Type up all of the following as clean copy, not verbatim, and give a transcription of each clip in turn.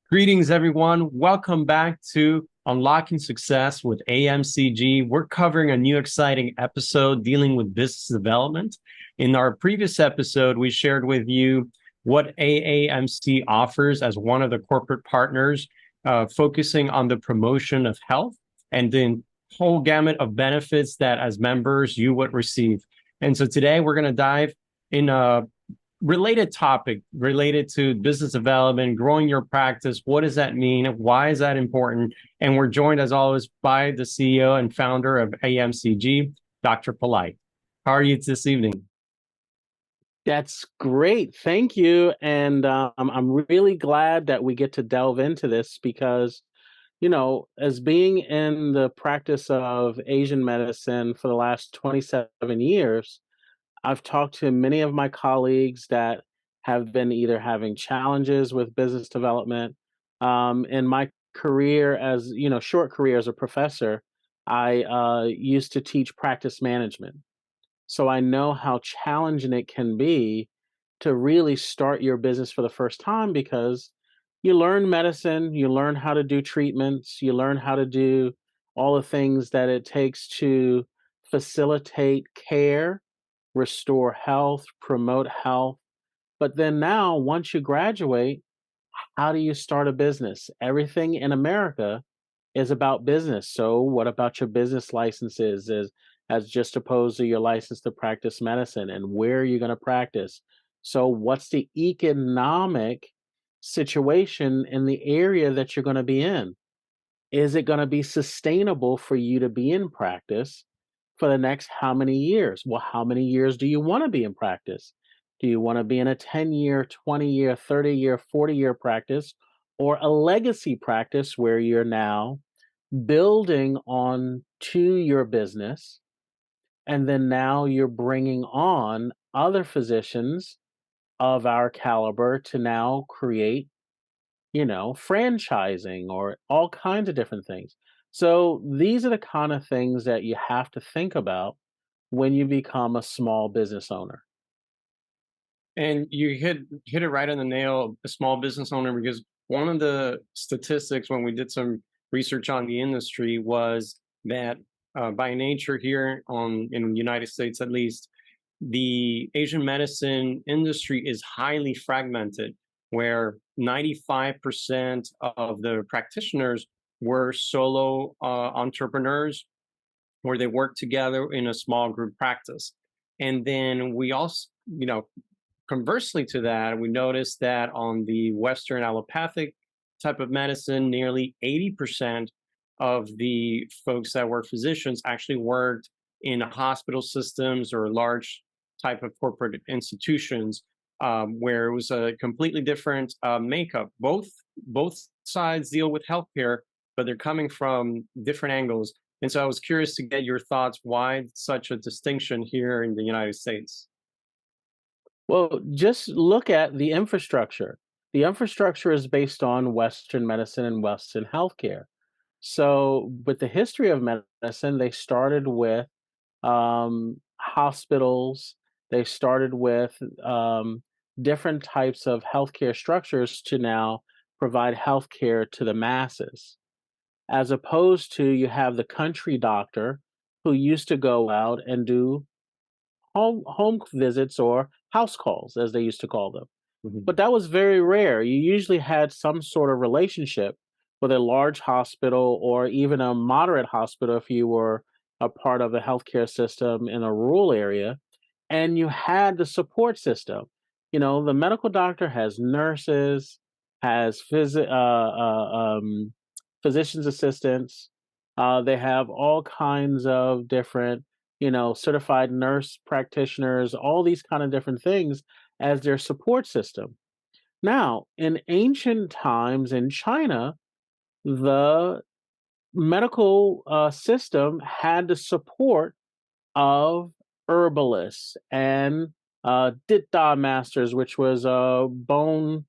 Greetings, everyone. Welcome back to Unlocking Success with AMCG. We're covering a new exciting episode dealing with business development. In our previous episode, we shared with you what AAMC offers as one of the corporate partners, focusing on the promotion of health and the whole gamut of benefits that as members you would receive. And so today we're going to dive in a related topic related to business development, growing your practice. What does that mean? Why is that important? And we're joined, as always, by the CEO and founder of AMCG, Dr. Polite. How are you this evening? That's great. Thank you. And I'm really glad that we get to delve into this because, as being in the practice of Asian medicine for the last 27 years, I've talked to many of my colleagues that have been either having challenges with business development. In my career as, short career as a professor, I used to teach practice management. So I know how challenging it can be to really start your business for the first time because you learn medicine, you learn how to do treatments, you learn how to do all the things that it takes to facilitate care, restore health, promote health. But then now, once you graduate, how do you start a business? Everything in America is about business. So what about your business licenses as just opposed to your license to practice medicine and where are you going to practice? So what's the economic situation in the area that you're going to be in? Is it going to be sustainable for you to be in practice for the next how many years? Well, how many years do you want to be in practice? Do you want to be in a 10-year, 20-year, 30-year, 40-year practice or a legacy practice where you're now building on to your business and then now you're bringing on other physicians of our caliber to now create franchising or all kinds of different things. So these are the kind of things that you have to think about when you become a small business owner. And you hit it right on the nail, a small business owner, because one of the statistics when we did some research on the industry was that by nature here in the United States at least, the Asian medicine industry is highly fragmented, where 95% of the practitioners were solo entrepreneurs, where they work together in a small group practice. And then we also, conversely to that, we noticed that on the Western allopathic type of medicine, nearly 80% of the folks that were physicians actually worked in hospital systems or large type of corporate institutions, where it was a completely different makeup. Both sides deal with healthcare, but they're coming from different angles. And so I was curious to get your thoughts. Why such a distinction here in the United States? Well, just look at the infrastructure. The infrastructure is based on Western medicine and Western healthcare. So, with the history of medicine, they started with hospitals, they started with different types of healthcare structures to now provide healthcare to the masses, as opposed to you have the country doctor who used to go out and do home visits or house calls, as they used to call them. Mhm. But that was very rare. You usually had some sort of relationship with a large hospital or even a moderate hospital if you were a part of the healthcare system in a rural area, and you had the support system. The medical doctor has nurses, has physician's assistants. They have all kinds of different, certified nurse practitioners, all these kind of different things as their support system. Now, in ancient times in China, the medical system had the support of herbalists and ditta masters, which was bone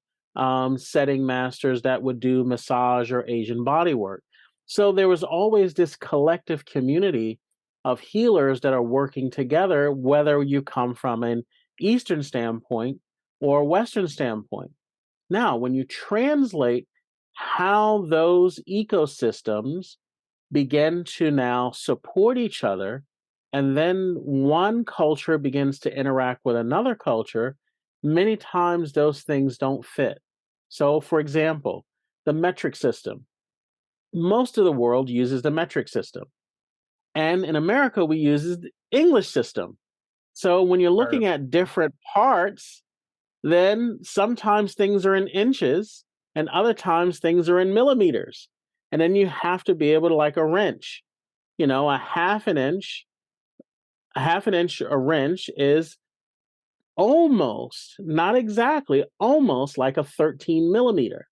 setting masters that would do massage or Asian body work. So there was always this collective community of healers that are working together, whether you come from an Eastern standpoint or Western standpoint. Now, when you translate how those ecosystems begin to now support each other. And then one culture begins to interact with another culture. Many times those things don't fit. So, for example, the metric system. Most of the world uses the metric system. And in America, we use the English system. So when you're Or looking at different parts, then sometimes things are in inches and other times things are in millimeters. And then you have to be able to, like a wrench, a half an inch a wrench is almost, not exactly, almost like a 13 millimeter.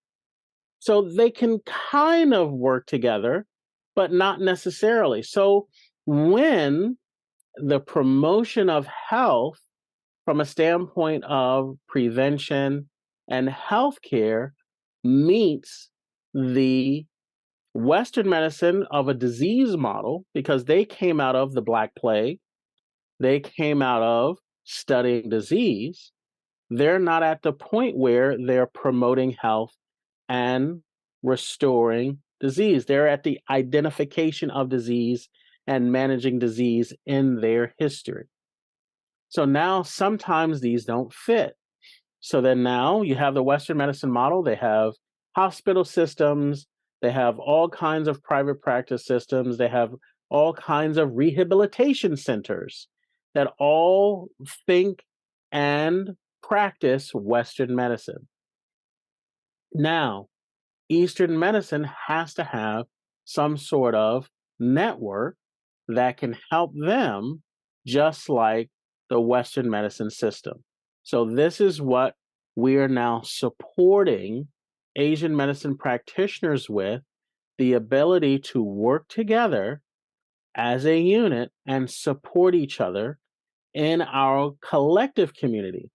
So they can kind of work together, but not necessarily. So when the promotion of health from a standpoint of prevention and healthcare meets the Western medicine of a disease model, because they came out of the Black Plague, they came out of studying disease. They're not at the point where they're promoting health and restoring disease. They're at the identification of disease and managing disease in their history. So now sometimes these don't fit. So then now you have the Western medicine model. They have hospital systems, they have all kinds of private practice systems, they have all kinds of rehabilitation centers that all think and practice Western medicine. Now, Eastern medicine has to have some sort of network that can help them, just like the Western medicine system. So, this is what we are now supporting Asian medicine practitioners with, the ability to work together as a unit and support each other in our collective community,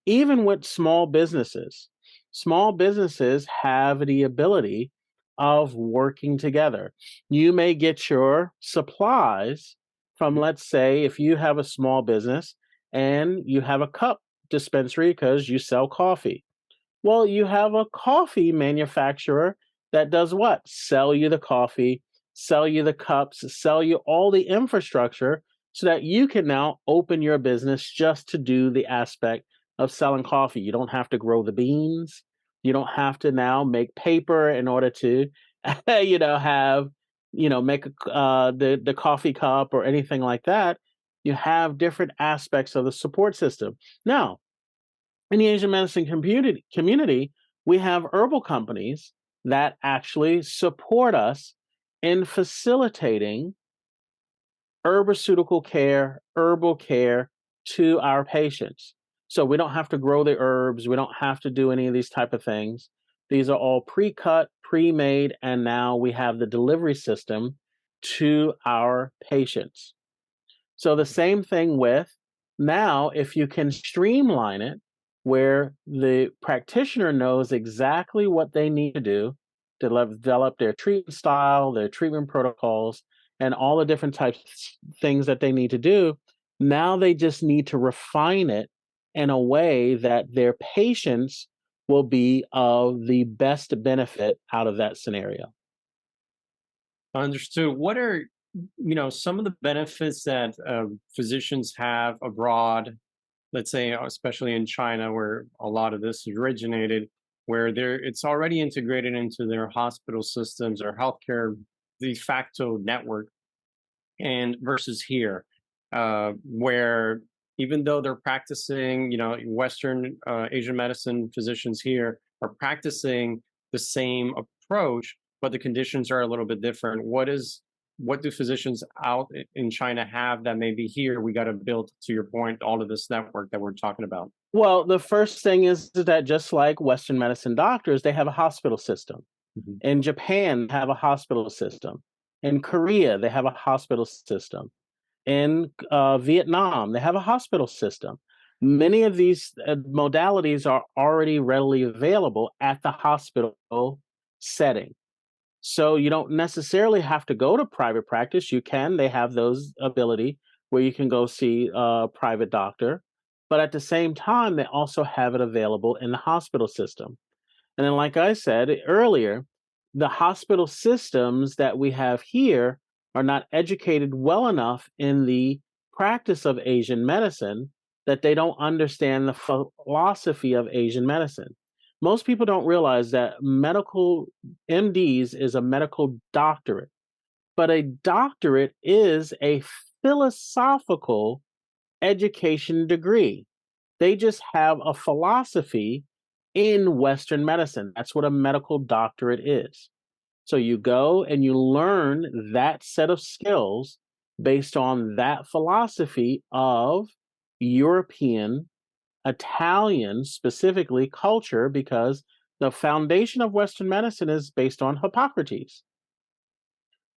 even with small businesses. Small businesses have the ability of working together. You may get your supplies from, let's say, if you have a small business and you have a cup dispensary because you sell coffee. Well, you have a coffee manufacturer that does what? Sell you the coffee, sell you the cups, sell you all the infrastructure so that you can now open your business just to do the aspect of selling coffee. You don't have to grow the beans. You don't have to now make paper in order to, have, make the coffee cup or anything like that. You have different aspects of the support system. Now, in the Asian medicine community, we have herbal companies that actually support us in facilitating herbal care to our patients. So we don't have to grow the herbs, we don't have to do any of these type of things. These are all pre-cut, pre-made, and now we have the delivery system to our patients. So the same thing with, now, if you can streamline it where the practitioner knows exactly what they need to do to develop their treatment style, their treatment protocols, and all the different types of things that they need to do, now they just need to refine it in a way that their patients will be of the best benefit out of that scenario. understood. What are some of the benefits that physicians have abroad? Let's say, especially in China, where a lot of this originated, where it's already integrated into their hospital systems or healthcare de facto network, and versus here, where even though they're practicing, Western Asian medicine physicians here are practicing the same approach, but the conditions are a little bit different. What do physicians out in China have that maybe here we got to build, to your point, all of this network that we're talking about? Well, the first thing is that just like Western medicine doctors, they have a hospital system. Mhm. In Japan, they have a hospital system. In Korea, they have a hospital system. In Vietnam, they have a hospital system. Many of these modalities are already readily available at the hospital setting. So you don't necessarily have to go to private practice. You can, they have those ability where you can go see a private doctor. But at the same time, they also have it available in the hospital system. And then, like I said earlier, the hospital systems that we have here are not educated well enough in the practice of Asian medicine that they don't understand the philosophy of Asian medicine. Most people don't realize that medical MDs is a medical doctorate, but a doctorate is a philosophical education degree. They just have a philosophy in Western medicine. That's what a medical doctorate is. So you go and you learn that set of skills based on that philosophy of European, Italian, specifically culture, because the foundation of Western medicine is based on Hippocrates.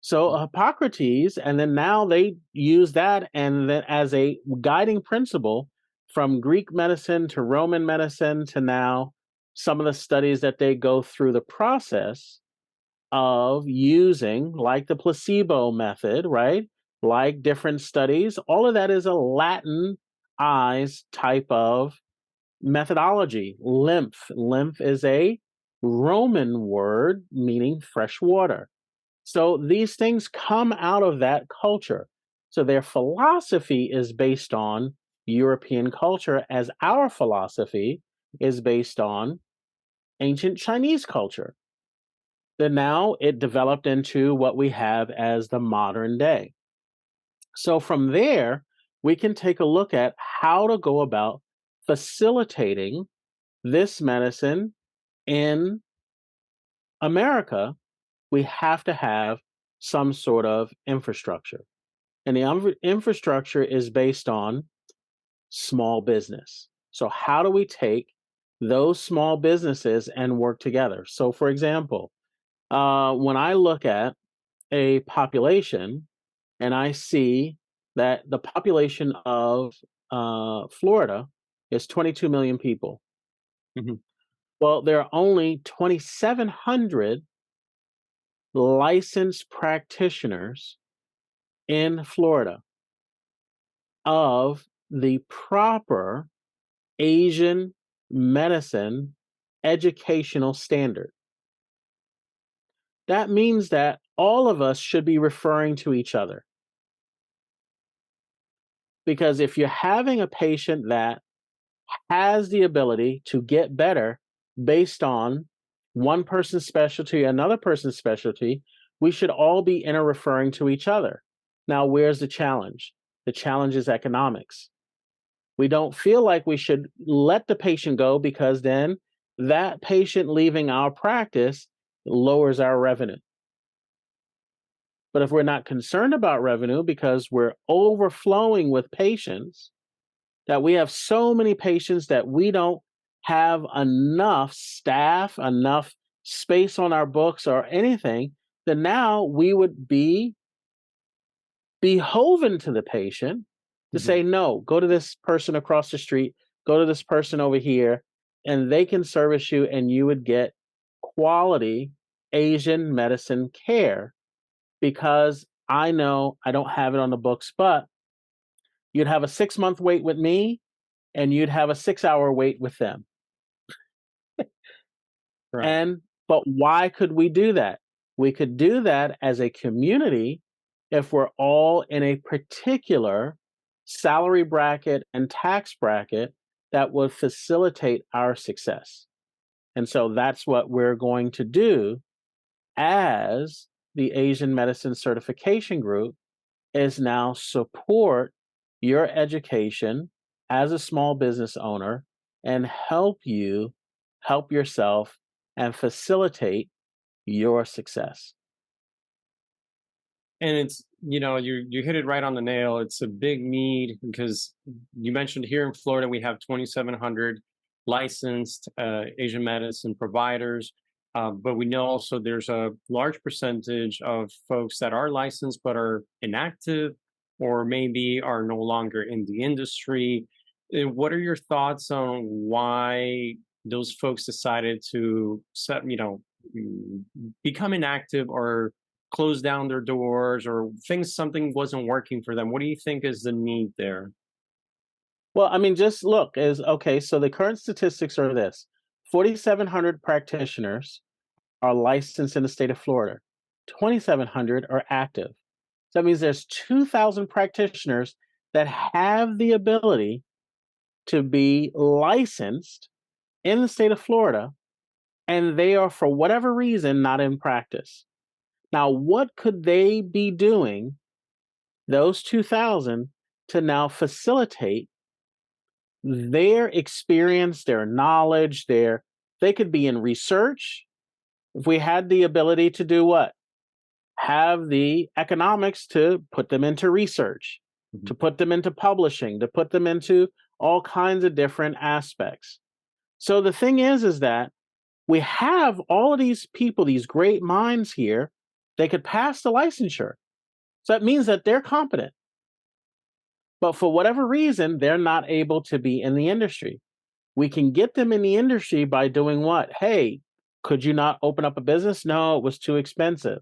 So Hippocrates, and then now they use that and then as a guiding principle from Greek medicine to Roman medicine to now some of the studies that they go through the process of using, like the placebo method, right? Like different studies, all of that is a Latinized type of methodology. Lymph is a Roman word meaning fresh water. So these things come out of that culture. So their philosophy is based on European culture, as our philosophy is based on ancient Chinese culture. Then now it developed into what we have as the modern day. So from there, we can take a look at how to go about facilitating this medicine in America. We have to have some sort of infrastructure. And the infrastructure is based on small business. So, how do we take those small businesses and work together? So, for example, when I look at a population and I see that the population of Florida is 22 million people. Mhm. Well, there are only 2,700 licensed practitioners in Florida of the proper Asian medicine educational standard. That means that all of us should be referring to each other. Because if you're having a patient that has the ability to get better based on one person's specialty, another person's specialty, we should all be inter referring to each other. Now, where's the challenge? The challenge is economics. We don't feel like we should let the patient go because then that patient leaving our practice lowers our revenue. But if we're not concerned about revenue because we're overflowing with patients, that we have so many patients that we don't have enough staff, enough space on our books or anything, then now we would be beholden to the patient to Mhm. say, no, go to this person across the street, go to this person over here, and they can service you, and you would get quality Asian medicine care because I know I don't have it on the books, but you'd have a 6-month wait with me and you'd have a 6-hour wait with them. Right. And but why could we do that? We could do that as a community if we're all in a particular salary bracket and tax bracket that would facilitate our success. And so that's what we're going to do as the Asian Medicine Certification Group is now support your education as a small business owner and help you help yourself and facilitate your success. And it's, you hit it right on the nail. It's a big need because you mentioned here in Florida we have 2,700 licensed Asian medicine providers, but we know also there's a large percentage of folks that are licensed but are inactive or maybe are no longer in the industry. What are your thoughts on why those folks decided to mm, become inactive or close down their doors or things something wasn't working for them? What do you think is the need there? Well, I mean, just look is okay. So the current statistics are this: 4,700 practitioners are licensed in the state of Florida. 2,700 are active. So that means there's 2,000 practitioners that have the ability to be licensed in the state of Florida, and they are, for whatever reason, not in practice. Now, what could they be doing, those 2,000, to now facilitate their experience, their knowledge, they could be in research. If we had the ability to do what? Have the economics to put them into research, to Mhm. put them into publishing, to put them into all kinds of different aspects. So the thing is that we have all of these people, these great minds here, they could pass the licensure. So that means that they're competent. But for whatever reason, they're not able to be in the industry. We can get them in the industry by doing what? Hey, could you not open up a business? No, it was too expensive.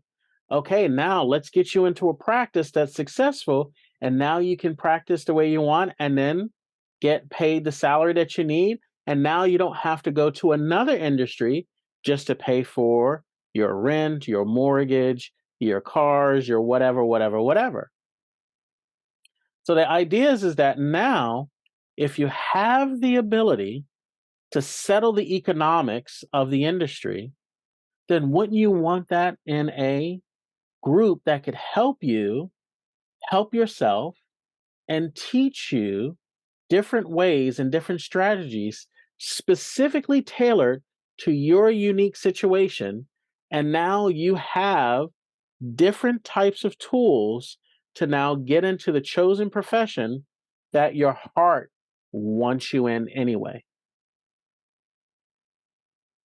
Okay, now let's get you into a practice that's successful. And now you can practice the way you want and then get paid the salary that you need. And now you don't have to go to another industry just to pay for your rent, your mortgage, your cars, your whatever, whatever, whatever. So the idea is that now, if you have the ability to settle the economics of the industry, then wouldn't you want that in a group that could help you help yourself and teach you different ways and different strategies specifically tailored to your unique situation? And now you have different types of tools to now get into the chosen profession that your heart wants you in anyway.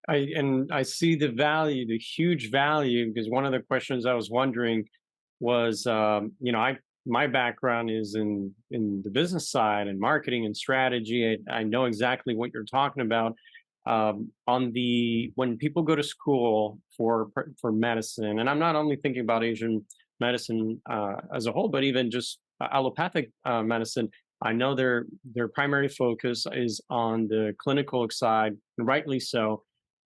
I see the value, the huge value, because one of the questions I was wondering was, I my background is in the business side and marketing and strategy. I know exactly what you're talking about. On the when people go to school for medicine, and I'm not only thinking about Asian medicine as a whole, but even just allopathic medicine. I know their primary focus is on the clinical side, and rightly so.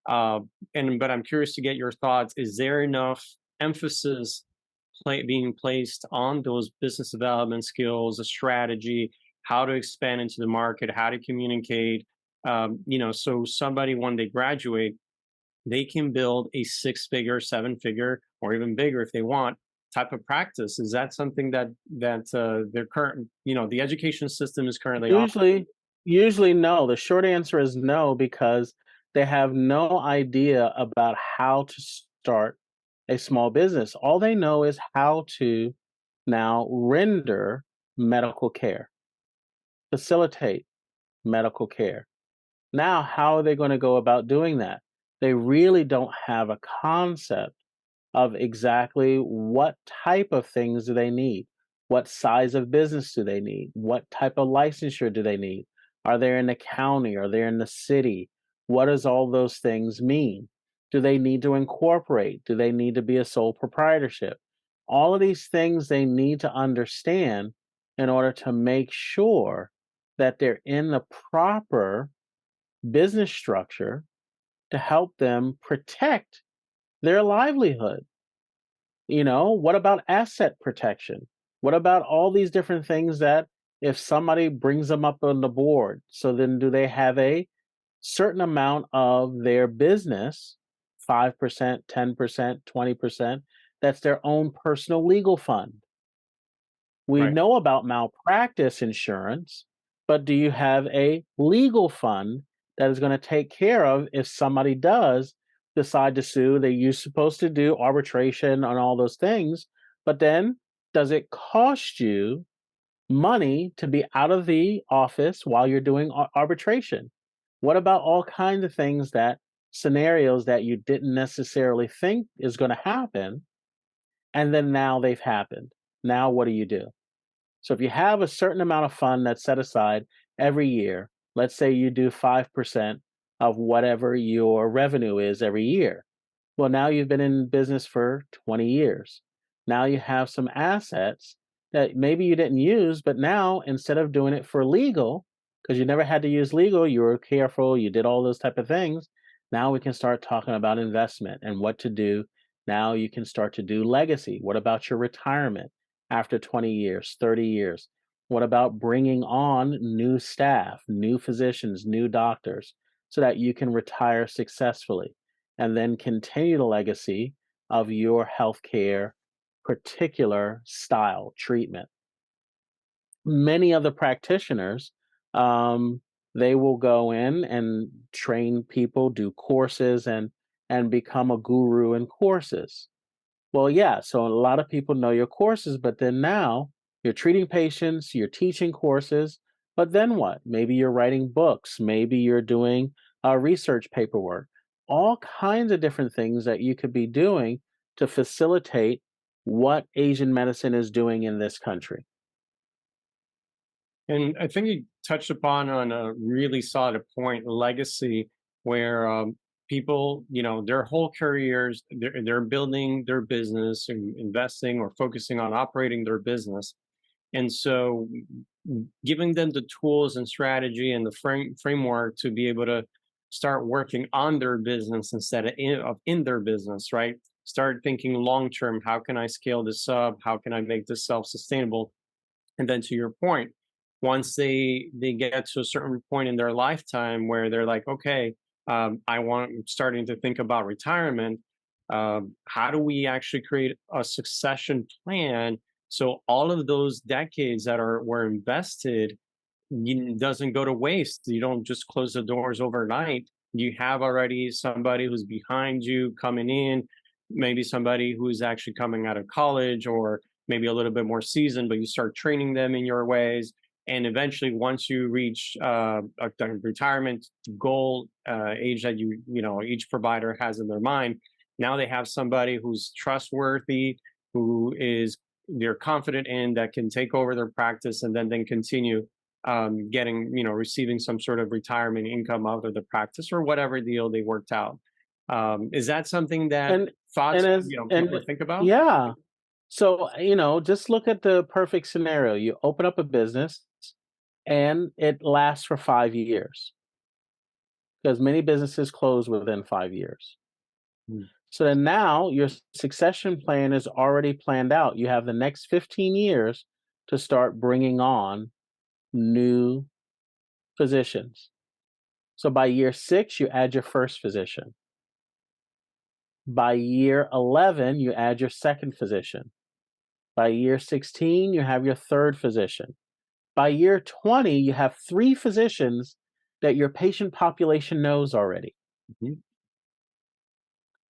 Uh, but I'm curious to get your thoughts. Is there enough emphasis being placed on those business development skills, a strategy, how to expand into the market, how to communicate? So somebody when they graduate, they can build a six-figure, seven-figure, or even bigger if they want type of practice. Is that something that their current, the education system is currently offering? Usually, usually no. The short answer is no because they have no idea about how to start a small business. All they know is how to now render medical care, facilitate medical care. Now, how are they going to go about doing that? They really don't have a concept of exactly what type of things do they need? What size of business do they need? What type of licensure do they need? Are they in the county? Are they in the city? What does all those things mean? Do they need to incorporate? Do they need to be a sole proprietorship? All of these things they need to understand in order to make sure that they're in the proper business structure to help them protect their livelihood. What about asset protection? What about all these different things that if somebody brings them up on the board, so then do they have a certain amount of their business, 5%, 10%, 20%, that's their own personal legal fund? We Right. know about malpractice insurance, but do you have a legal fund that is going to take care of if somebody does decide to sue? You're supposed to do arbitration on all those things, but then does it cost you money to be out of the office while you're doing arbitration? What about all kinds of things that scenarios that you didn't necessarily think is going to happen, and then now they've happened? Now, what do you do? So if you have a certain amount of fund that's set aside every year, let's say you do 5% of whatever your revenue is every year. Well, now you've been in business for 20 years. Now you have some assets that maybe you didn't use, but now instead of doing it for legal, because you never had to use legal, you were careful, you did all those type of things. Now we can start talking about investment and what to do. Now you can start to do legacy. What about your retirement after 20 years, 30 years? What about bringing on new staff, new physicians, new doctors so that you can retire successfully and then continue the legacy of your healthcare particular style treatment? Many other practitioners, um, they will go in and train people, do courses, and become a guru in courses. Well, yeah, so a lot of people know your courses, but then now you're treating patients, you're teaching courses, but then what? Maybe you're writing books, maybe you're doing research paperwork, all kinds of different things that you could be doing to facilitate what Asian medicine is doing in this country. And I think you touched upon on a really solid point, legacy, where people, their whole careers, they're building their business and investing or focusing on operating their business. And so giving them the tools and strategy and the framework to be able to start working on their business instead of in their business, right? Start thinking long term, how can I scale this up? How can I make this self-sustainable? And then to your point, once they get to a certain point in their lifetime where they're like, okay, I'm starting to think about retirement. How do we actually create a succession plan so all of those decades that are were invested doesn't go to waste. You don't just close the doors overnight. You have already somebody who's behind you coming in, maybe somebody who's actually coming out of college or maybe a little bit more seasoned, but you start training them in your ways. And eventually, once you reach a retirement goal age that each provider has in their mind, now they have somebody who's trustworthy, who is they're confident in that can take over their practice and then continue getting, receiving some sort of retirement income out of the practice or whatever deal they worked out. Is that something that And thoughts, and as people and think about? yeah. So, just look at the perfect scenario. You open up a business and it lasts for 5 years because many businesses close within 5 years. Mm. So then now your succession plan is already planned out. You have the next 15 years to start bringing on new physicians. So by year 6, you add your first physician. By year 11, you add your second physician. By year 16, you have your third physician. By year 20, you have 3 physicians that your patient population knows already. Mhm.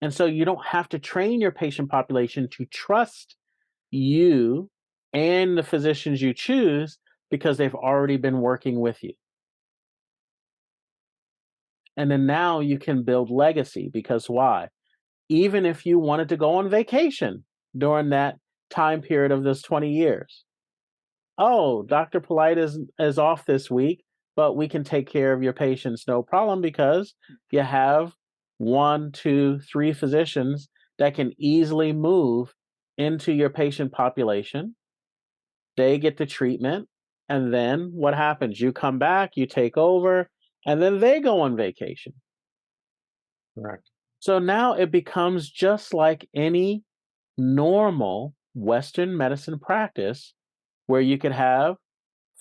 And so you don't have to train your patient population to trust you and the physicians you choose because they've already been working with you. And then now you can build legacy because why? Even if you wanted to go on vacation during that time period of those 20 years, oh, Dr. Polite is off this week, but we can take care of your patients no problem because you have one, two, three physicians that can easily move into your patient population. They get the treatment, and then what happens? You come back, you take over, and then they go on vacation. Correct. So now it becomes just like any normal Western medicine practice where you could have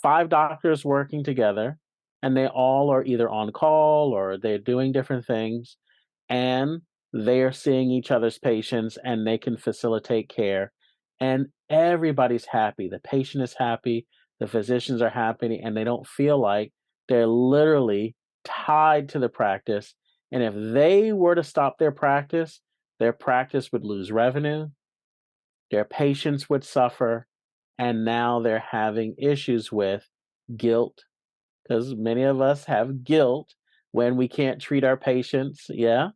5 doctors working together and they all are either on call or they're doing different things and they're seeing each other's patients and they can facilitate care and everybody's happy. The patient is happy, the physicians are happy, and they don't feel like they're literally tied to the practice. And if they were to stop their practice would lose revenue, their patients would suffer, and now they're having issues with guilt because many of us have guilt when we can't treat our patients. Yeah.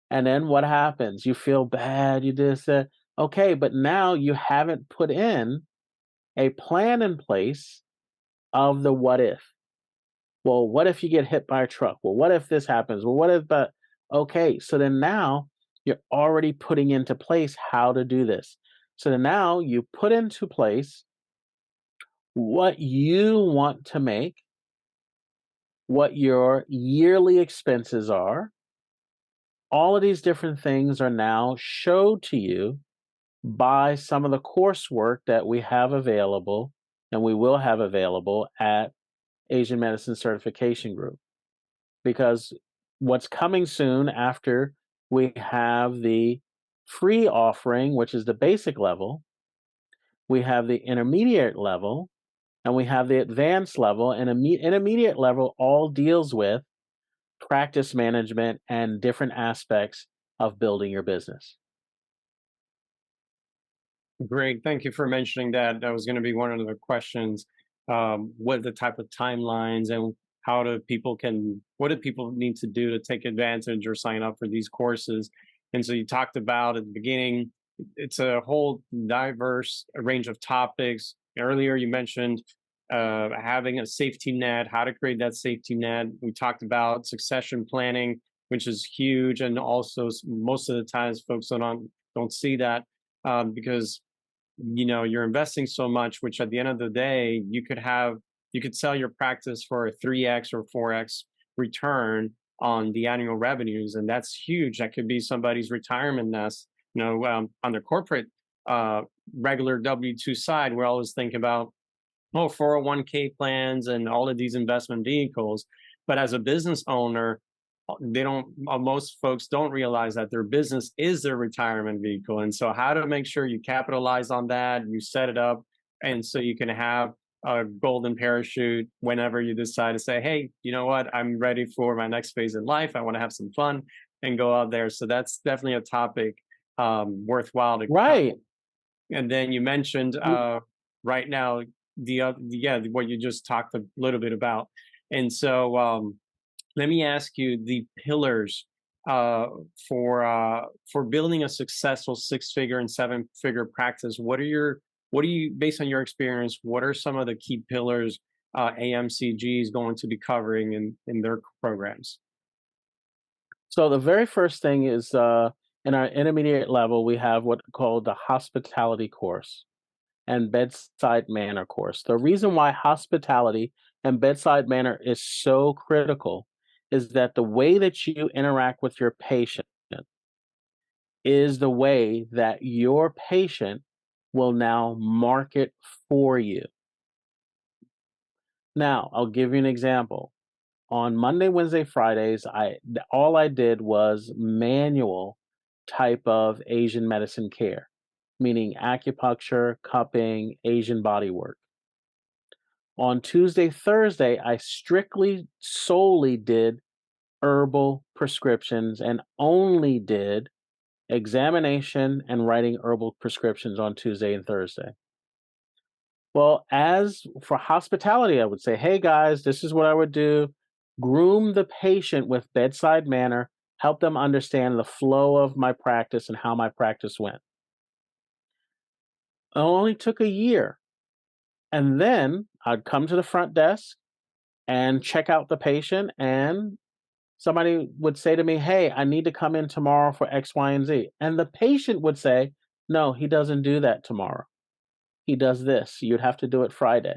And then what happens? You feel bad. You just said, okay, but now you haven't put in a plan in place of the what if. Well, what if you get hit by a truck? Well, what if this happens? Well, what if, but okay. So then now you're already putting into place how to do this. So then now you put into place what you want to make, what your yearly expenses are, All of these different things are now showed to you by some of the coursework that we have available and we will have available at Asian Medicine Certification Group. Because what's coming soon after we have the free offering, which is the basic level, we have the intermediate level, and we have the advanced level. And intermediate level all deals with practice management and different aspects of building your business. Great. Thank you for mentioning that. That was going to be one of the questions. What the type of timelines and what do people need to do to take advantage or sign up for these courses? And so you talked about at the beginning, it's a whole diverse range of topics. Earlier, you mentioned having a safety net, how to create that safety net. We talked about succession planning, which is huge. And also, most of the times, folks don't see that because you're investing so much, which at the end of the day you could sell your practice for a 3x or 4x return on the annual revenues, and that's huge. That could be somebody's retirement nest. On the corporate uh regular W2 side, we always think about 401k plans and all of these investment vehicles. But as a business owner, they don't most folks don't realize that their business is their retirement vehicle. And so how to make sure you capitalize on that, you set it up, and so you can have a golden parachute whenever you decide to say, hey, you know what, I'm ready for my next phase in life, I want to have some fun and go out there. So that's definitely a topic worthwhile to Right. cover. And then you mentioned right now what you just talked a little bit about. And so let me ask you the pillars uh, for building a successful six-figure and seven-figure practice. What are you, based on your experience, what are some of the key pillars AMCG is going to be covering in their programs? So the very first thing is in our intermediate level, we have what called the hospitality course and bedside manner course. The reason why hospitality and bedside manner is so critical is that the way that you interact with your patient is the way that your patient will now market for you. Now, I'll give you an example. On Monday, Wednesday, Fridays, all I did was manual type of Asian medicine care, meaning acupuncture, cupping, Asian body work. On Tuesday, Thursday, I strictly solely did herbal prescriptions and only did examination and writing herbal prescriptions on Tuesday and Thursday. Well, as for hospitality, I would say, hey guys, this is what I would do. Groom the patient with bedside manner, help them understand the flow of my practice and how my practice went. It only took a year. And then I'd come to the front desk and check out the patient, and somebody would say to me, hey, I need to come in tomorrow for X, Y, and Z. And the patient would say, no, he doesn't do that tomorrow. He does this. You'd have to do it Friday.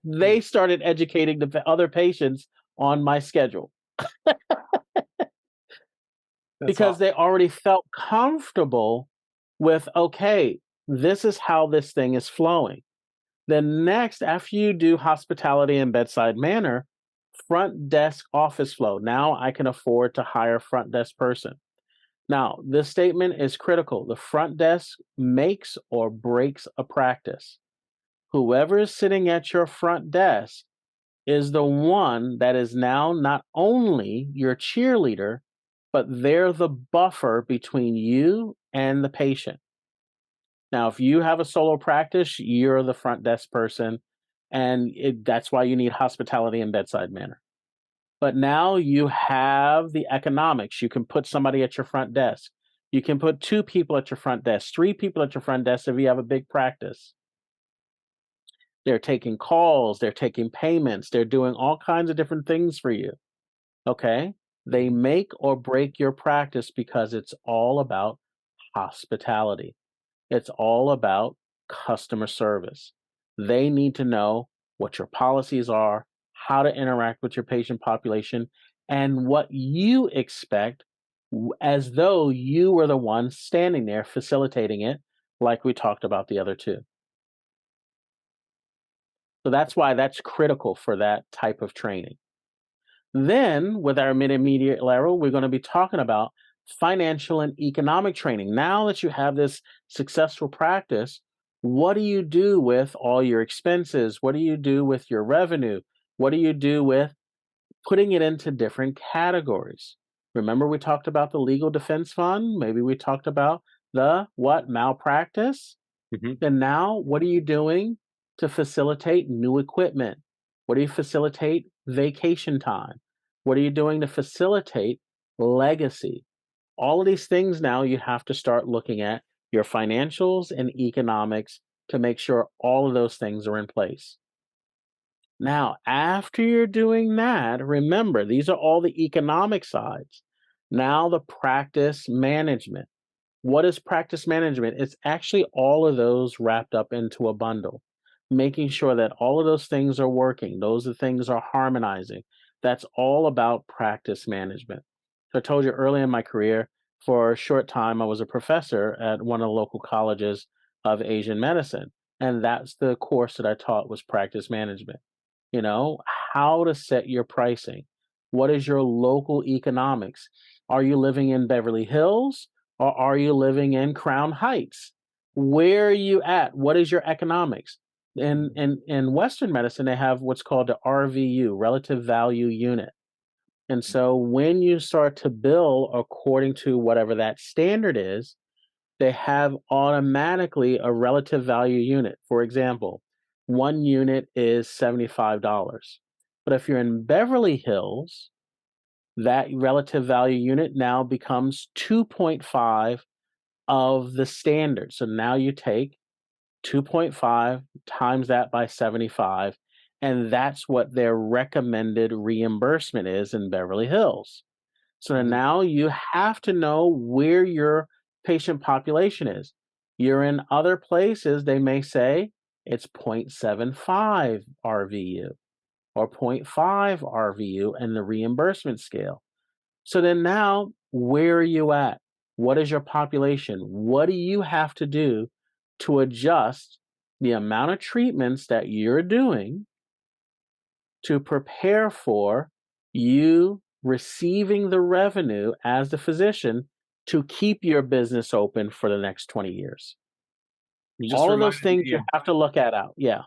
They Mm. started educating the other patients on my schedule That's because awesome. they already felt comfortable with, okay, this is how this thing is flowing. Then next, after you do hospitality and bedside manner, front desk office flow. Now I can afford to hire a front desk person. Now, this statement is critical. The front desk makes or breaks a practice. Whoever is sitting at your front desk is the one that is now not only your cheerleader, but they're the buffer between you and the patient. Now, if you have a solo practice, you're the front desk person, and that's why you need hospitality and bedside manner. But now you have the economics. You can put somebody at your front desk. You can put two people at your front desk, three people at your front desk if you have a big practice. They're taking calls, they're taking payments, they're doing all kinds of different things for you. Okay? They Mhm. make or break your practice because it's all about hospitality. It's all about customer service. They need to know what your policies are, how to interact with your patient population, and what you expect as though you were the one standing there facilitating it, like we talked about the other two. So that's why that's critical for that type of training. Then, with our intermediate level, we're going to be talking about financial and economic training. Now that you have this successful practice, what do you do with all your expenses? What do you do with your revenue? What do you do with putting it into different categories? Remember, we talked about the legal defense fund. Maybe we talked about the what? Malpractice. Hmm. Then now, what are you doing to facilitate new equipment? What do you facilitate vacation time? What are you doing to facilitate legacy? All of these things now you have to start looking at your financials and economics to make sure all of those things are in place. Now, after you're doing that, remember, these are all the economic sides. Now, the practice management. What is practice management? It's actually all of those wrapped up into a bundle, making sure that all of those things are working, those are things are harmonizing. That's all about practice management. So I told you early in my career, for a short time, I was a professor at one of the local colleges of Asian medicine. And that's the course that I taught was practice management. You know, how to set your pricing. What is your local economics? Are you living in Beverly Hills? Or are you living in Crown Heights? Where are you at? What is your economics? In Western medicine, they have what's called the RVU, relative value unit. And so when you start to bill according to whatever that standard is, they have automatically a relative value unit. For example, one unit is $75. But if you're in Beverly Hills, that relative value unit now becomes 2.5 of the standard. So now you take 2.5 times that by 75, and that's what their recommended reimbursement is in Beverly Hills. So Hmm. now you have to know where your patient population is. You're in other places, they may say it's 0.75 RVU or zero point 0.5 RVU in the reimbursement scale. So then now, where are you at? What is your population? What do you have to do to adjust the amount of treatments that you're doing to prepare for you receiving the revenue as the physician to keep your business open for the next 20 years? You just All of those reminded things me you of have to look at out. Yeah.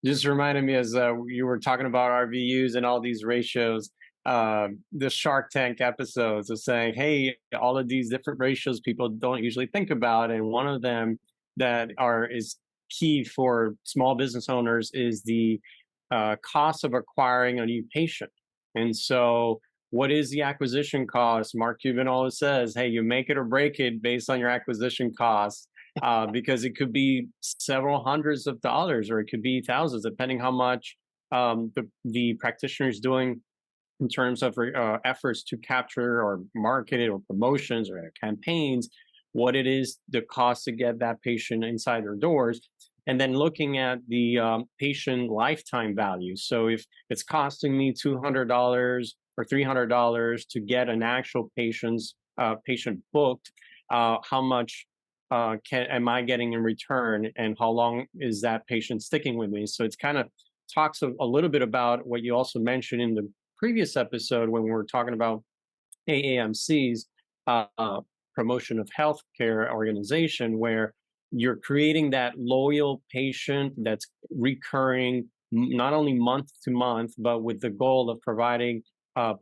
Just reminded me as you were talking about RVUs and all these ratios, the Shark Tank episodes of saying, "Hey, all of these different ratios people don't usually think about," and one of them that are is key for small business owners is the cost of acquiring a new patient. And so, what is the acquisition cost? Mark Cuban always says, "Hey, you make it or break it based on your acquisition costs." Because it could be several hundreds of dollars or it could be thousands, depending how much the practitioner is doing in terms of efforts to capture or market it or promotions or campaigns, what it is, the cost to get that patient inside their doors. And then looking at the patient lifetime value. So if it's costing me $200 or $300 to get an actual patient booked, how much am I getting in return, and how long is that patient sticking with me? So it's kind of talks a little bit about what you also mentioned in the previous episode when we were talking about AAMC's promotion of healthcare organization, where you're creating that loyal patient that's recurring not only month to month, but with the goal of providing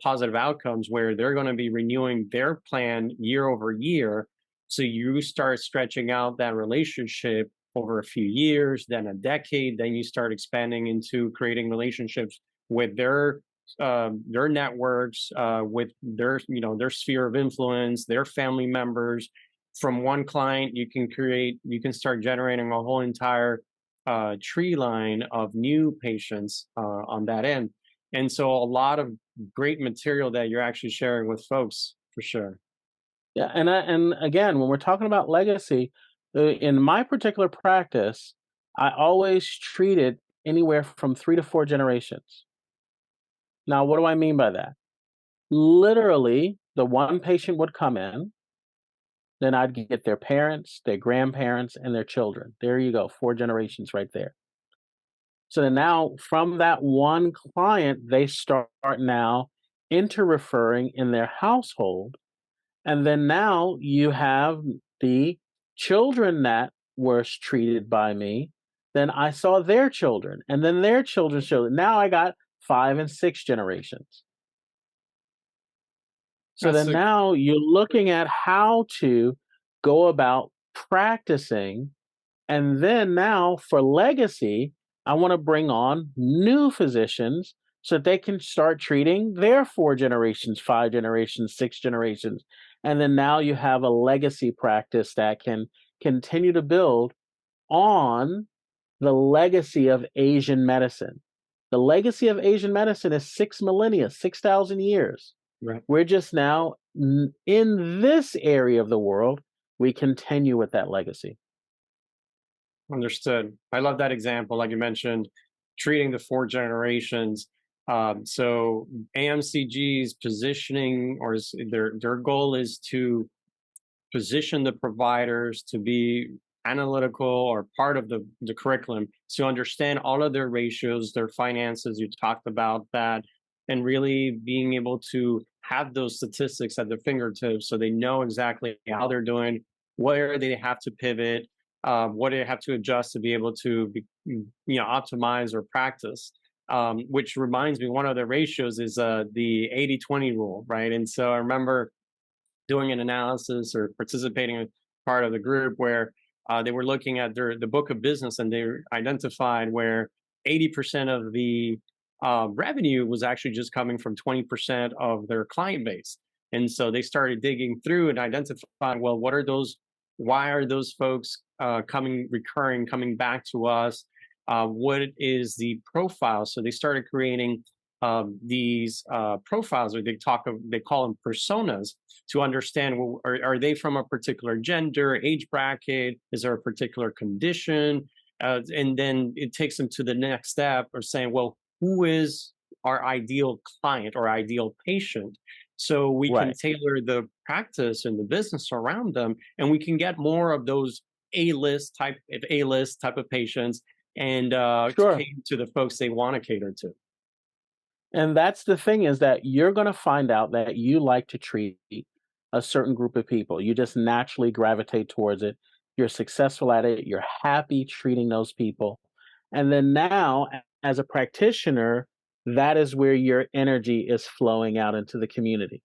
positive outcomes where they're going to be renewing their plan year over year. So you start stretching out that relationship over a few years, then a decade, then you start expanding into creating relationships with their networks, with their their sphere of influence, their family members. From one client, you can start generating a whole entire tree line of new patients on that end. And so a lot of great material that you're actually sharing with folks for sure. Yeah, and again, when we're talking about legacy, in my particular practice, I always treat it anywhere from 3 to 4 generations. Now, what do I mean by that? Literally, the one patient would come in, then I'd get their parents, their grandparents, and their children. There you go, 4 generations right there. So then now from that one client, they start now inter-referring in their household. And then now you have the children that were treated by me. Then I saw their children and then their children's children. Now I got 5 and 6 generations. So That's then a now you're looking at how to go about practicing. And then now for legacy, I want to bring on new physicians so that they can start treating their 4 generations, 5 generations, 6 generations. And then now you have a legacy practice that can continue to build on the legacy of Asian medicine. The legacy of Asian medicine is 6 millennia, 6,000 years. right. We're just now in this area of the world, we continue with that legacy. Understood. I love that example, like you mentioned, treating the 4 generations. So AMCG's positioning, or their goal is to position the providers to be analytical or part of the curriculum to understand all of their ratios, their finances. You talked about that, and really being able to have those statistics at their fingertips so they know exactly how they're doing, where they have to pivot, what they have to adjust to be able to optimize or practice. Which reminds me, one of the ratios is the 80-20 rule, right? And so I remember doing an analysis or participating in part of the group where they were looking at the book of business, and they identified where 80% of the revenue was actually just coming from 20% of their client base. And so they started digging through and identifying, well, what are those? Why are those folks coming back to us? What is the profile? So they started creating these profiles, or they call them personas, to understand, well, are they from a particular gender, age bracket? Is there a particular condition? And then it takes them to the next step of saying, well, who is our ideal client or ideal patient? So we can Right. tailor the practice and the business around them, and we can get more of those A list type of patients, and to Sure. cater to the folks they want to cater to. And that's the thing, is that you're going to find out that you like to treat a certain group of people. You just naturally gravitate towards it. You're successful at it. You're happy treating those people. And then now, as a practitioner, that is where your energy is flowing out into the community.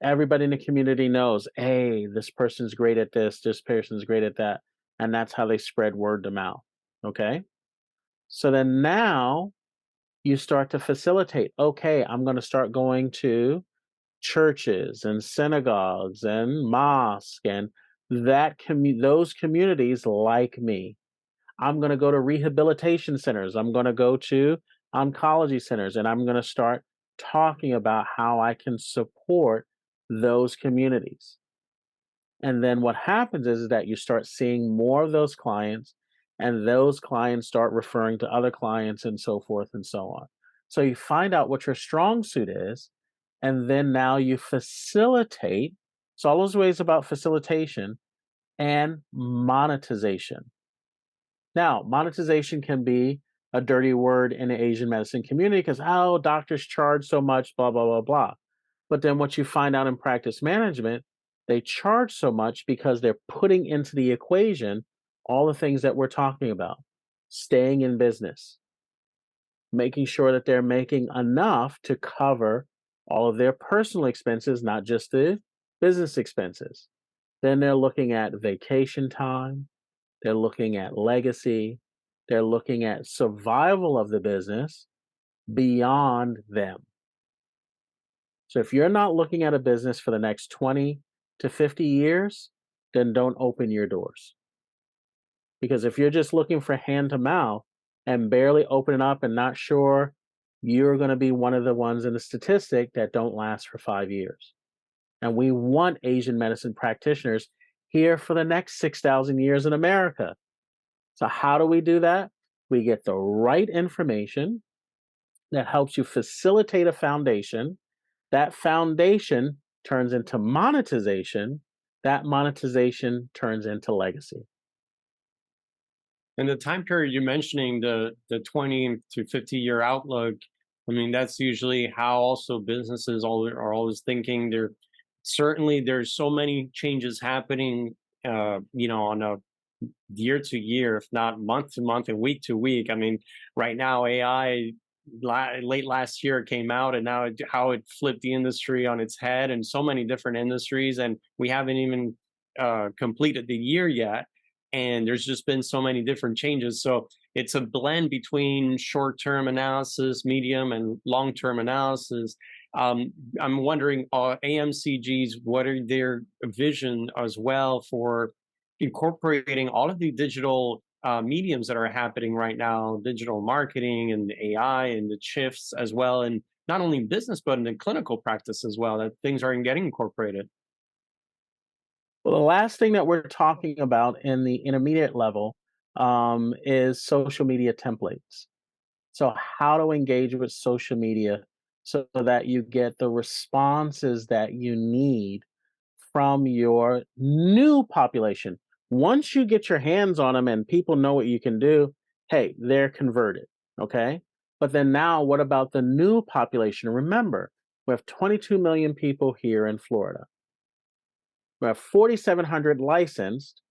Everybody in the community knows, hey, this person's great at this person's great at that. And that's how they spread word to mouth. Okay. So then now you start to facilitate. Okay, I'm going to start going to churches and synagogues and mosques and those communities like me. I'm going to go to rehabilitation centers. I'm going to go to oncology centers, and I'm going to start talking about how I can support those communities. And then what happens is that you start seeing more of those clients, and those clients start referring to other clients, and so forth and so on. So you find out what your strong suit is, and then now you facilitate. It's always ways about facilitation and monetization. Now, monetization can be a dirty word in the Asian medicine community because, oh, doctors charge so much, blah, blah, blah, blah. But then what you find out in practice management, they charge so much because they're putting into the equation all the things that we're talking about: staying in business, making sure that they're making enough to cover all of their personal expenses, not just the business expenses. Then they're looking at vacation time, they're looking at legacy, they're looking at survival of the business beyond them. So if you're not looking at a business for the next 20 to 50 years, then don't open your doors. Because if you're just looking for hand to mouth and barely opening up and not sure, you're going to be one of the ones in the statistic that don't last for 5 years. And we want Asian medicine practitioners here for the next 6,000 years in America. So, how do we do that? We get the right information that helps you facilitate a foundation. That foundation turns into monetization, that monetization turns into legacy. And the time period you're mentioning, the 20 to 50-year outlook, I mean, that's usually how also businesses are always thinking. There's so many changes happening, on a year to year, if not month to month and week to week. I mean, right now, AI, late last year it came out, and now how it flipped the industry on its head and so many different industries, and we haven't even completed the year yet. And there's just been so many different changes. So it's a blend between short-term analysis, medium, and long-term analysis. Um, I'm wondering, AMCGs, what are their vision as well for incorporating all of the digital mediums that are happening right now, digital marketing and AI and the shifts as well, and not only in business but in the clinical practice as well, that things are getting incorporated. Well, the last thing that we're talking about in the intermediate level is social media templates. So, how to engage with social media so that you get the responses that you need from your new population. Once you get your hands on them and people know what you can do, hey, they're converted. Okay. But then now, what about the new population? Remember, we have 22 million people here in Florida. We have 4,700 licensed,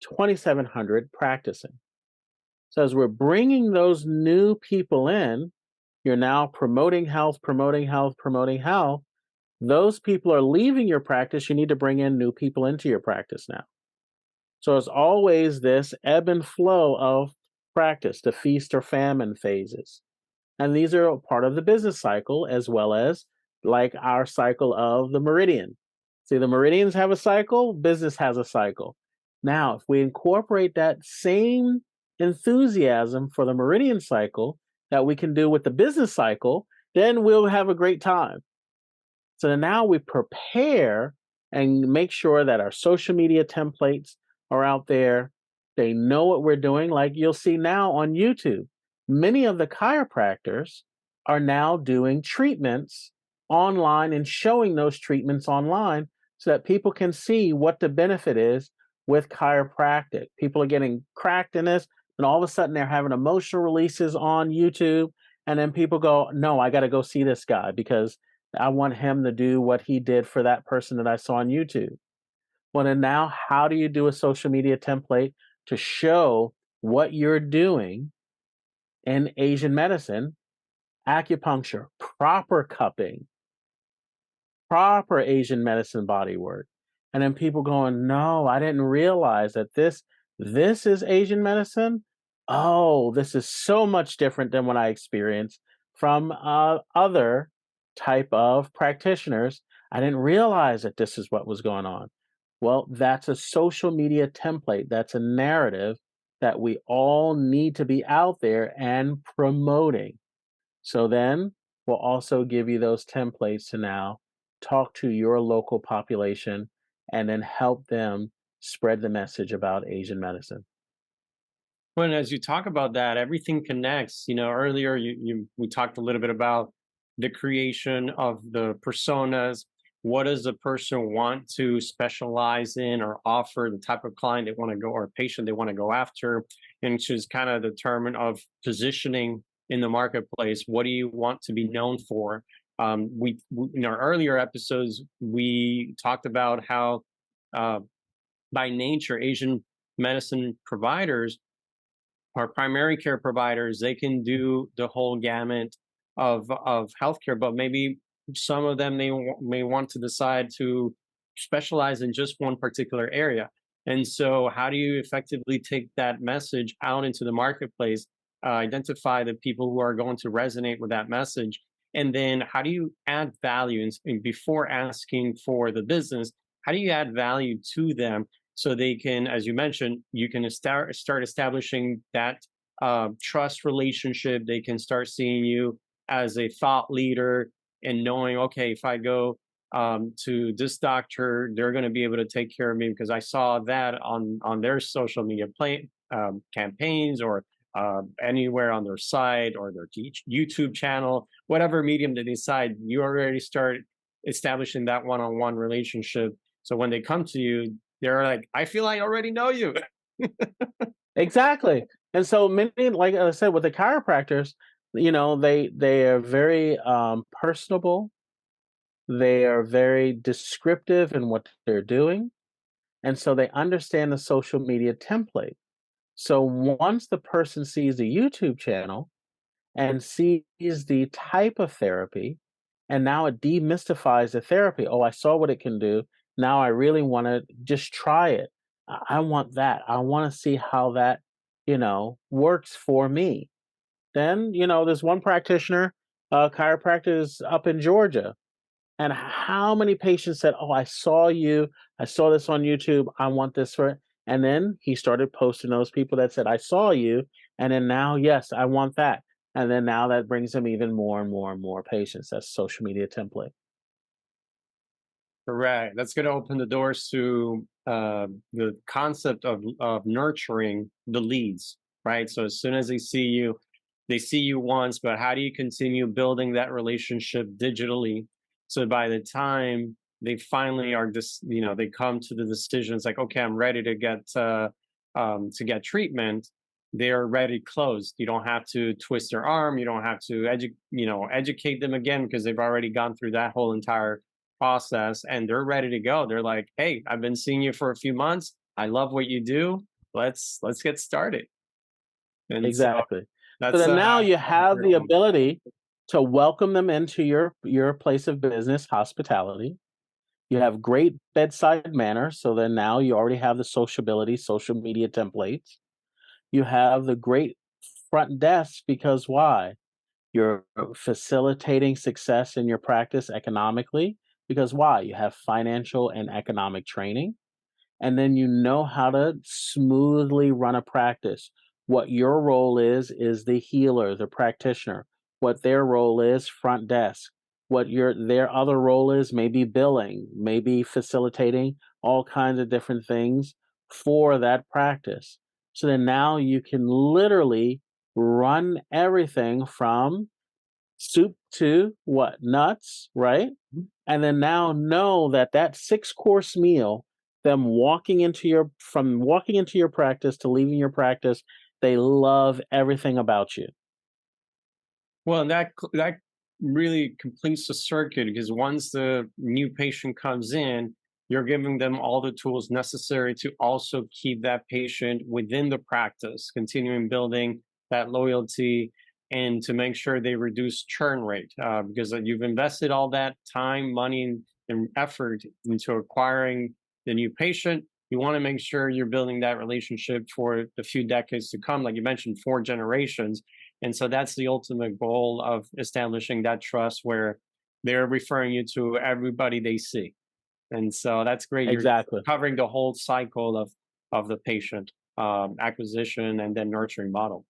2,700 practicing. So, as we're bringing those new people in, you're now promoting health, promoting health, promoting health. Those people are leaving your practice. You need to bring in new people into your practice now. So it's always this ebb and flow of practice, the feast or famine phases. And these are a part of the business cycle as well as like our cycle of the meridian. See, the meridians have a cycle, business has a cycle. Now, if we incorporate that same enthusiasm for the meridian cycle that we can do with the business cycle, then we'll have a great time. So now we prepare and make sure that our social media templates are out there. They know what we're doing. Like you'll see now on YouTube, many of the chiropractors are now doing treatments online and showing those treatments online so that people can see what the benefit is with chiropractic. People are getting cracked in this, and all of a sudden they're having emotional releases on YouTube. And then people go, no, I got to go see this guy because I want him to do what he did for that person that I saw on YouTube. Well, then now, how do you do a social media template to show what you're doing in Asian medicine, acupuncture, proper cupping, proper Asian medicine body work? And then people going, no, I didn't realize that this is Asian medicine. Oh, this is so much different than what I experienced from other type of practitioners. I didn't realize that this is what was going on. Well, that's a social media template. That's a narrative that we all need to be out there and promoting. So then we'll also give you those templates to now talk to your local population and then help them spread the message about Asian medicine. When as you talk about that, everything connects. Earlier we talked a little bit about the creation of the personas. What does the person want to specialize in or offer, the type of client they want to go or patient they want to go after, and which is kind of the term of positioning in the marketplace. What do you want to be known for? In our earlier episodes, we talked about how uh, by nature, Asian medicine providers our primary care providers, they can do the whole gamut of healthcare, but maybe some of them may want to decide to specialize in just one particular area. And so, how do you effectively take that message out into the marketplace, identify the people who are going to resonate with that message, and then how do you add value? And before asking for the business, how do you add value to them so they can, as you mentioned, you can start establishing that trust relationship. They can start seeing you as a thought leader and knowing, okay, if I go to this doctor, they're going to be able to take care of me because I saw that on their social media campaigns or anywhere on their site or their YouTube channel, whatever medium they decide. You already start establishing that one-on-one relationship. So when they come to you, they're like, I feel I already know you. Exactly. And so many, like I said, with the chiropractors, they are very personable. They are very descriptive in what they're doing, and so they understand the social media template. So once the person sees the YouTube channel and sees the type of therapy, and now it demystifies the therapy. Oh, I saw what it can do. Now I really want to just try it. I want that. I want to see how that, works for me. Then, there's one practitioner, chiropractor is up in Georgia. And how many patients said, "Oh, I saw you. I saw this on YouTube. I want this for it." And then he started posting those people that said, "I saw you." And then now, yes, I want that. And then now that brings him even more and more and more patients. That's social media template. Correct. That's going to open the doors to the concept of nurturing the leads, right? So as soon as they see you once, but how do you continue building that relationship digitally? So by the time they finally are just, they come to the decision, it's like, okay, I'm ready to get treatment. They're already closed. You don't have to twist their arm. You don't have to educate them again because they've already gone through that whole entire process and they're ready to go. They're like, "Hey, I've been seeing you for a few months. I love what you do. Let's get started." And so Exactly. So that's then now you that's have very the cool. ability to welcome them into your place of business, hospitality. You have great bedside manner. So then now you already have the sociability, social media templates. You have the great front desk because why? You're facilitating success in your practice economically because why? You have financial and economic training, and then you know how to smoothly run a practice. What your role is the healer, the practitioner. What their role is, front desk. What their other role is, maybe billing, maybe facilitating all kinds of different things for that practice. So then now you can literally run everything from soup to what? Nuts, right? And then now know that that 6-course meal, them walking into your practice to leaving your practice, they love everything about you. Well, and that really completes the circuit because once the new patient comes in, you're giving them all the tools necessary to also keep that patient within the practice, continuing building that loyalty and to make sure they reduce churn rate because you've invested all that time, money, and effort into acquiring the new patient. You want to make sure you're building that relationship for the few decades to come, like you mentioned, 4 generations, and so that's the ultimate goal of establishing that trust where they're referring you to everybody they see. And so that's great. You're Exactly. covering the whole cycle of the patient acquisition and then nurturing model.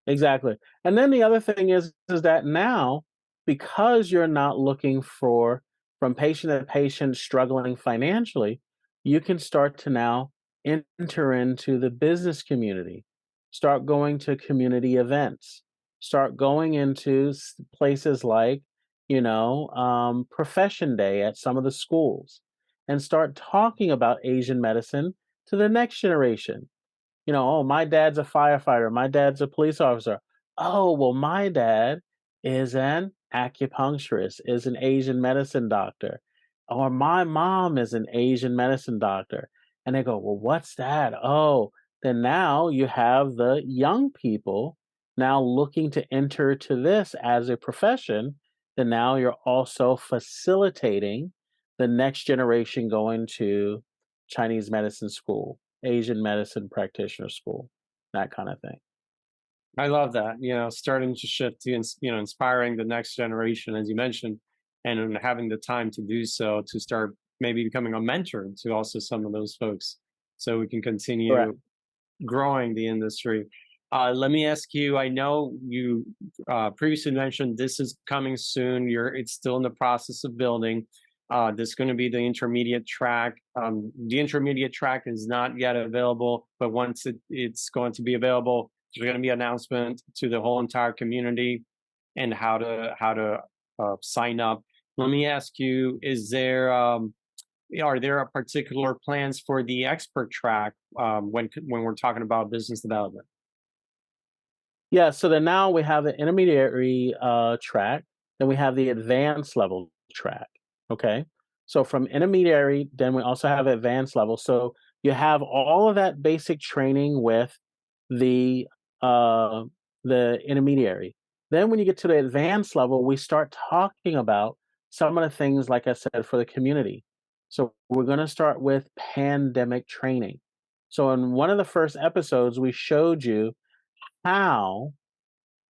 Exactly. And then the other thing is that now, because you're not looking for from patient to patient struggling financially, you can start to now enter into the business community, start going to community events, start going into places like, Profession Day at some of the schools, and start talking about Asian medicine to the next generation. Oh, my dad's a firefighter, my dad's a police officer. Oh, well, my dad is an acupuncturist, is an Asian medicine doctor, or my mom is an Asian medicine doctor. And they go, well, what's that? Oh, then now you have the young people now looking to enter to this as a profession. Then now you're also facilitating the next generation going to Chinese medicine school, Asian medicine practitioner school, that kind of thing. I love that, starting to shift to, inspiring the next generation, as you mentioned, and then having the time to do so to start maybe becoming a mentor to also some of those folks so we can Correct. continue growing the industry. Let me ask you. I know you previously mentioned this is coming soon. It's still in the process of building. This is going to be the intermediate track. The intermediate track is not yet available, but once it's going to be available, there's going to be an announcement to the whole entire community and how to sign up. Let me ask you, are there a particular plans for the expert track when we're talking about business development? Yeah, so then now we have the intermediary track, then we have the advanced level track. Okay. So from intermediary, then we also have advanced level. So you have all of that basic training with the uh the intermediary. Then when you get to the advanced level, we start talking about some of the things like I said for the community. So we're going to start with pandemic training. So in one of the first episodes we showed you how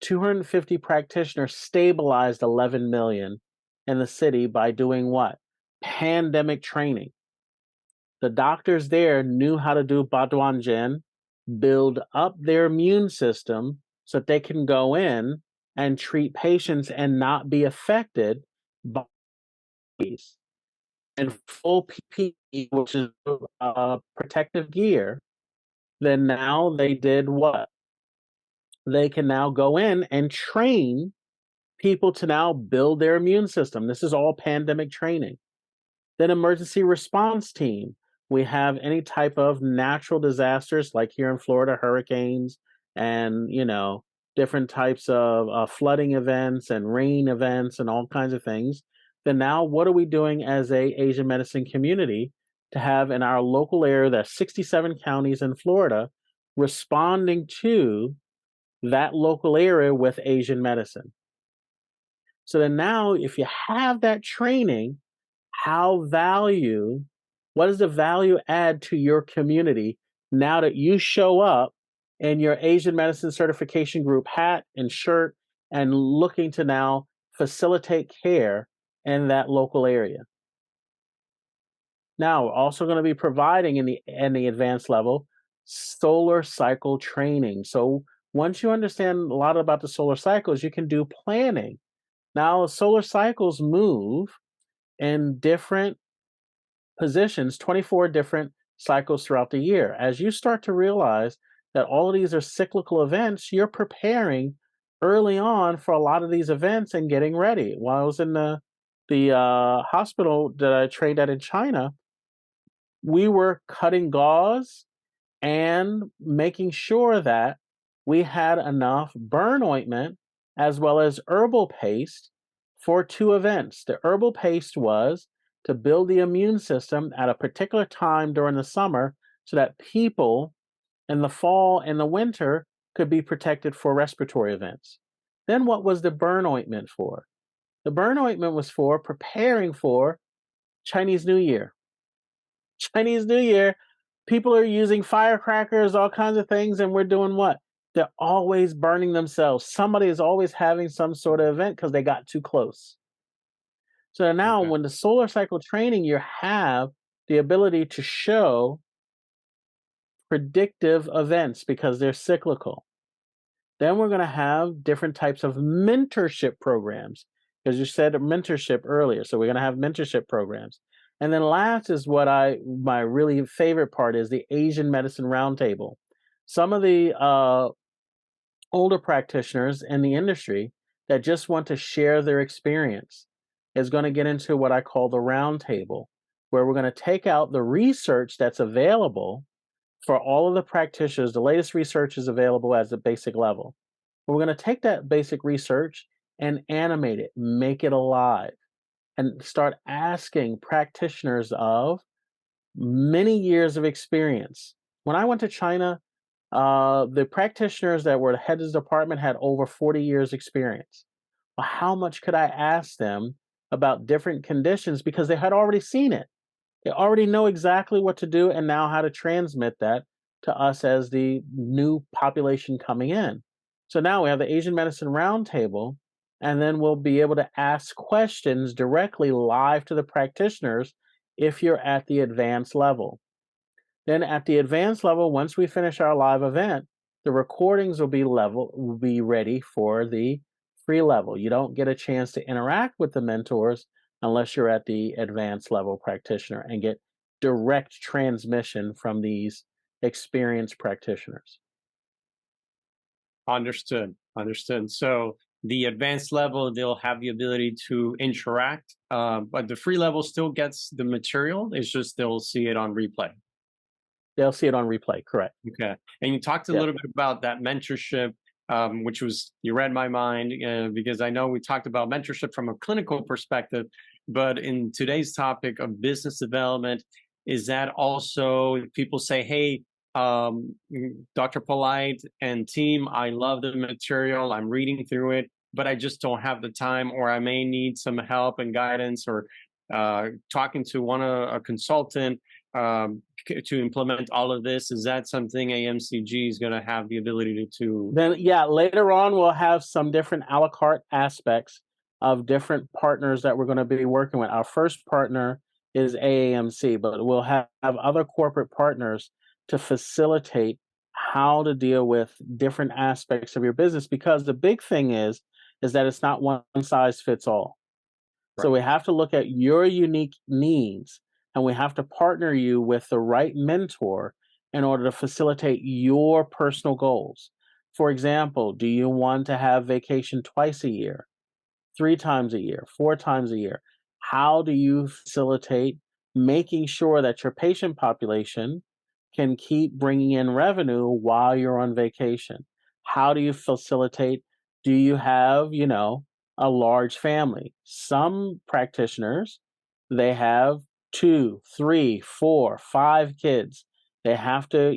250 practitioners stabilized 11 million in the city by doing what? Pandemic training. The doctors there knew how to do Baduanjin, build up their immune system so that they can go in and treat patients and not be affected by these. And full PPE, which is protective gear, then now they did what? They can now go in and train people to now build their immune system. This is all pandemic training. Then emergency response team. We have any type of natural disasters like here in Florida, hurricanes and, different types of flooding events and rain events and all kinds of things. Then now what are we doing as a Asian medicine community to have in our local area, there's 67 counties in Florida, responding to that local area with Asian medicine? So then now if you have that training, how value what does the value add to your community now that you show up in your Asian medicine certification group hat and shirt and looking to now facilitate care in that local area? Now, we're also going to be providing in the advanced level solar cycle training. So once you understand a lot about the solar cycles, you can do planning. Now, solar cycles move in different positions, 24 different cycles throughout the year. As you start to realize that all of these are cyclical events, you're preparing early on for a lot of these events and getting ready. While I was in the hospital that I trained at in China, we were cutting gauze and making sure that we had enough burn ointment as well as herbal paste for two events. The herbal paste was to build the immune system at a particular time during the summer so that people in the fall and the winter could be protected for respiratory events. Then, what was the burn ointment for? The burn ointment was for preparing for Chinese New Year. Chinese New Year, people are using firecrackers, all kinds of things, and we're doing what? They're always burning themselves. Somebody is always having some sort of event because they got too close. So now, Okay. when the solar cycle training, you have the ability to show predictive events because they're cyclical. Then we're going to have different types of mentorship programs because you said mentorship earlier. So we're going to have mentorship programs. And then last is my really favorite part is the Asian Medicine Roundtable. Some of the older practitioners in the industry that just want to share their experience is going to get into what I call the roundtable, where we're going to take out the research that's available for all of the practitioners. The latest research is available as a basic level. But we're going to take that basic research and animate it, make it alive, and start asking practitioners of many years of experience. When I went to China, the practitioners that were the head of the department had over 40 years experience. Well, how much could I ask them about different conditions because they had already seen it? They already know exactly what to do and now how to transmit that to us as the new population coming in. So now we have the Asian Medicine Roundtable, and then we'll be able to ask questions directly live to the practitioners if you're at the advanced level. Then at the advanced level, once we finish our live event, the recordings will be ready for the free level. You don't get a chance to interact with the mentors unless you're at the advanced level practitioner and get direct transmission from these experienced practitioners. Understood. Understood. So The advanced level, they'll have the ability to interact, but the free level still gets the material. It's just they'll see it on replay. They'll see it on replay, correct. Okay. And you talked a Yeah. little bit about that mentorship, which was, you read my mind, because I know we talked about mentorship from a clinical perspective, but in today's topic of business development, is that also people say, hey, Dr. Polite and team, I love the material, I'm reading through it, but I just don't have the time, or I may need some help and guidance, or talking to a consultant to implement all of this? Is that something AMCG is going to have the ability to? Then, yeah, later on, we'll have some different a la carte aspects of different partners that we're going to be working with. Our first partner is AAMC, but we'll have other corporate partners to facilitate how to deal with different aspects of your business, because the big thing is that it's not one size fits all. So Right. we have to look at your unique needs, and we have to partner you with the right mentor in order to facilitate your personal goals. For example, do you want to have vacation twice a year, 3 times a year, 4 times a year? How do you facilitate making sure that your patient population can keep bringing in revenue while you're on vacation? How do you facilitate? Do you have, a large family? Some practitioners, they have 2, 3, 4, 5 kids. They have to,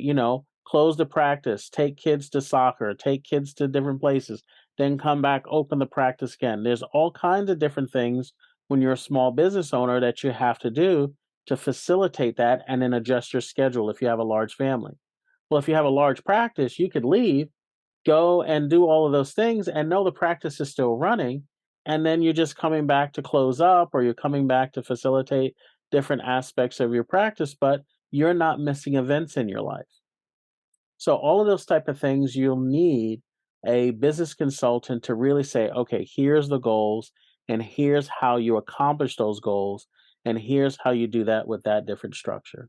close the practice, take kids to soccer, take kids to different places, then come back, open the practice again. There's all kinds of different things when you're a small business owner that you have to do to facilitate that, and then adjust your schedule if you have a large family. Well, if you have a large practice, you could leave, go and do all of those things and know the practice is still running. And then you're just coming back to close up, or you're coming back to facilitate different aspects of your practice, but you're not missing events in your life. So all of those type of things, you'll need a business consultant to really say, okay, here's the goals, and here's how you accomplish those goals, and here's how you do that with that different structure.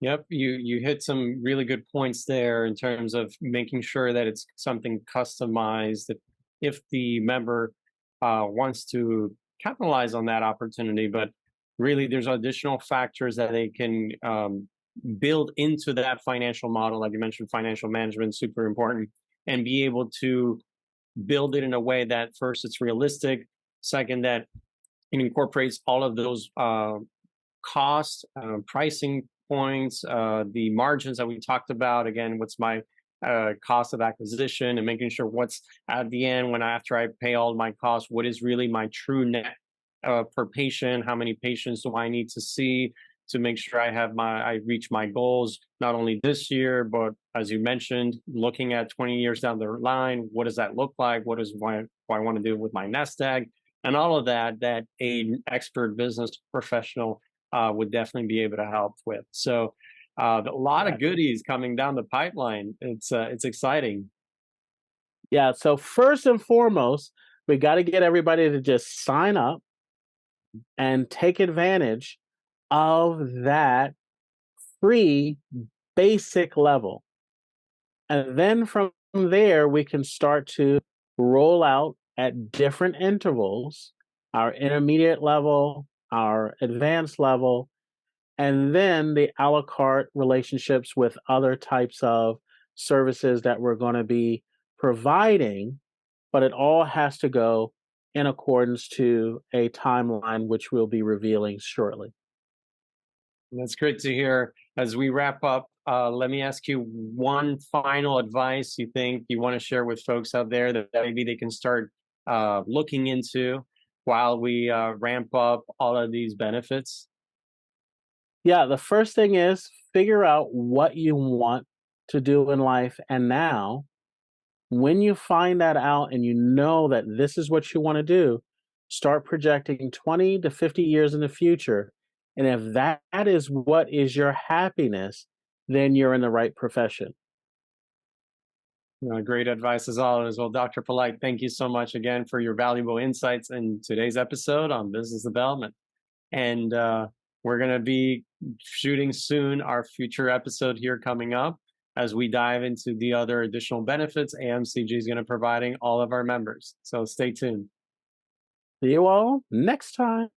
Yep, you hit some really good points there in terms of making sure that it's something customized. That if the member wants to capitalize on that opportunity, but really there's additional factors that they can build into that financial model. Like you mentioned, financial management super important, and be able to build it in a way that, first, it's realistic. Second, that it incorporates all of those cost, pricing points, the margins that we talked about. Again, what's my cost of acquisition, and making sure what's at the end, when after I pay all my costs, what is really my true net per patient? How many patients do I need to see to make sure I reach my goals, not only this year, but as you mentioned, looking at 20 years down the line, what does that look like? What I want to do with my nest egg? And all of that, that a expert business professional would definitely be able to help with. So a lot of Exactly. goodies coming down the pipeline. It's exciting. Yeah. So first and foremost, we got to get everybody to just sign up and take advantage of that free basic level. And then from there, we can start to roll out at different intervals our intermediate level, our advanced level, and then the a la carte relationships with other types of services that we're going to be providing. But it all has to go in accordance to a timeline, which we'll be revealing shortly. That's great to hear. As we wrap up, let me ask you one final advice you think you want to share with folks out there that maybe they can start looking into while we ramp up all of these benefits. Yeah, the first thing is figure out what you want to do in life. And now, when you find that out and you know that this is what you want to do, start projecting 20 to 50 years in the future. And if that is what is your happiness, then you're in the right profession. Great advice as always. Well, Dr. Polite, thank you so much again for your valuable insights in today's episode on business development. And we're going to be shooting soon our future episode here coming up. as we dive into the other additional benefits AMCG is going to providing all of our members. So stay tuned. See you all next time.